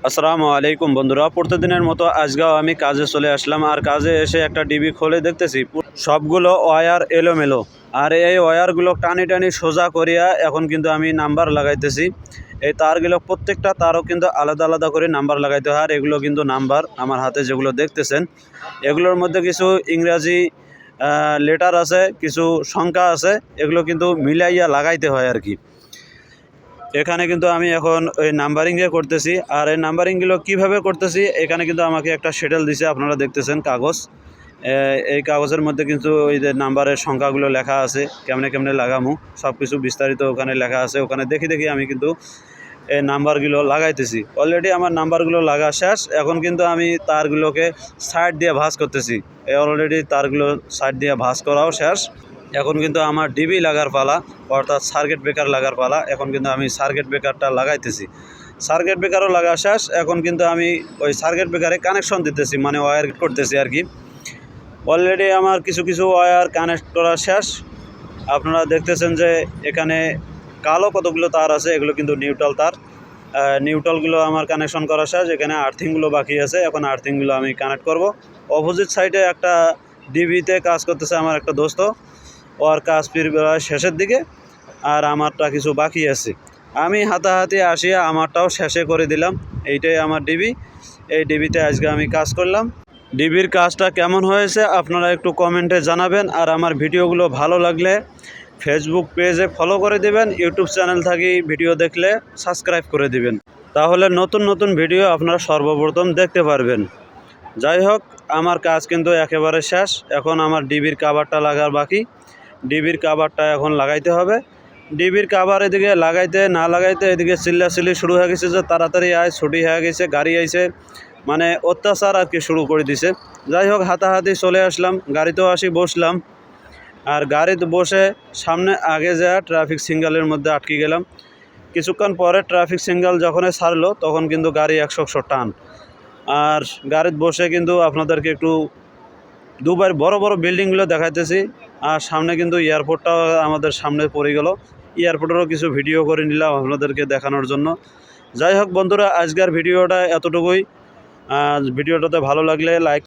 আসসালামু আলাইকুম বন্ধুরা, প্রতিদিনের মতো আজকেও আমি কাজে চলে আসলাম। আর কাজে এসে একটা ডিবি খুলে দেখতেছি সবগুলো ওয়্যার এলোমেলো। আর এই ওয়্যারগুলো টানি টানি সোজা করিয়া এখন কিন্তু আমি নাম্বার লাগাইতেছি। এই তারগুলো প্রত্যেকটা তারও কিন্তু আলাদা আলাদা করে নাম্বার লাগাইতে হয়। আর এগুলো কিন্তু নাম্বার আমার হাতে যেগুলো দেখতেছেন, এগুলোর মধ্যে কিছু ইংরাজি লেটার আছে, কিছু সংখ্যা আছে, এগুলো কিন্তু মিলাইয়া লাগাইতে হয় আর কি। এখানে কিন্তু আমি এখন ওই নাম্বারিংয়ে করতেছি। আর এই নাম্বারিংগুলো কীভাবে করতেছি, এখানে কিন্তু আমাকে একটা শিডিউল দিছে, আপনারা দেখতেছেন কাগজ। এই কাগজের মধ্যে কিন্তু ওই যে নাম্বারের সংখ্যাগুলো লেখা আছে, কেমনে কেমনে লাগামু সব কিছু বিস্তারিত ওখানে লেখা আছে। ওখানে দেখি দেখি আমি কিন্তু এই নাম্বারগুলো লাগাইতেছি। অলরেডি আমার নাম্বারগুলো লাগা শেষ। এখন কিন্তু আমি তারগুলোকে সাইড দিয়ে ভাঁজ করতেছি। অলরেডি তারগুলো সাইড দিয়ে ভাঁজ করাও শেষ। এখন কিন্তু আমার ডিবি লাগার পালা, অর্থাৎ সার্কিট ব্রেকার লাগার পালা। এখন কিন্তু আমি সার্কিট ব্রেকারটা লাগাইতেছি। সার্কিট ব্রেকারও লাগা শেষ। এখন কিন্তু আমি ওই সার্কিট ব্রেকারে কানেকশন দিতেছি, মানে ওয়্যার করতেছি আর কি। অলরেডি আমার কিছু কিছু ওয়্যার কানেক্ট করা শেষ। আপনারা দেখতেছেন যে এখানে কালো কতগুলো তার আছে, এগুলো কিন্তু নিউট্রাল তার। নিউট্রালগুলো আমার কানেকশন করা শেষ। এখানে আর্থিংগুলো বাকি আছে, এখন আর্থিংগুলো আমি কানেক্ট করব। অপোজিট সাইডে একটা ডিবিতে কাজ করতেছে আমার একটা দোস্ত, ওর কাজ প্রায় শেষের দিকে, আর আমারটা কিছু বাকি আছে। আমি হাতাহাতি আসিয়া আমারটাও শেষে করে দিলাম। এইটাই আমার ডিবি। এই ডিবিতে আজকে আমি কাজ করলাম। ডিবির কাজটা কেমন হয়েছে আপনারা একটু কমেন্টে জানাবেন। আর আমার ভিডিওগুলো ভালো লাগলে ফেসবুক পেজে ফলো করে দেবেন, ইউটিউব চ্যানেল থেকে ভিডিও দেখলে সাবস্ক্রাইব করে দিবেন, তাহলে নতুন নতুন ভিডিও আপনারা সর্বপ্রথম দেখতে পারবেন। যাই হোক, আমার কাজ কিন্তু একেবারে শেষ। এখন আমার ডিবির কাভারটা লাগার বাকি। ডিবির কাভারটা এখন লাগাইতে হবে। ডিবির কাভার এদিকে লাগাইতে না লাগাইতে এদিকে চিল্লাচিল্লি শুরু হয়ে গেছে যে তাড়াতাড়ি আয়, ছুটি হয়ে গেছে, গাড়ি আইছে, মানে অত্যাচার আর কি শুরু করে দিছে। যাই হোক, হাতাহাতি চলে আসলাম, গাড়িতেও আসি বসলাম। আর গাড়িতে বসে সামনে আগে যা ট্রাফিক সিগন্যালের মধ্যে আটকে গেলাম। কিছুক্ষণ পরে ট্রাফিক সিগন্যাল যখনই ছাড়লো তখন কিন্তু গাড়ি 100 টান। আর গাড়িতে বসে কিন্তু আপনাদেরকে একটু দুবার বড় বড় বিল্ডিংগুলো দেখাইতেছি। আর সামনে কিন্তু এয়ারপোর্টটাও আমাদের সামনে পড়ে গেল। এয়ারপোর্টেরও কিছু ভিডিও করে নিলাম আপনাদেরকে দেখানোর জন্য। যাই হোক বন্ধুরা, আজকের ভিডিওটা এতটুকুই। ভিডিওটাতে ভালো লাগলে লাইক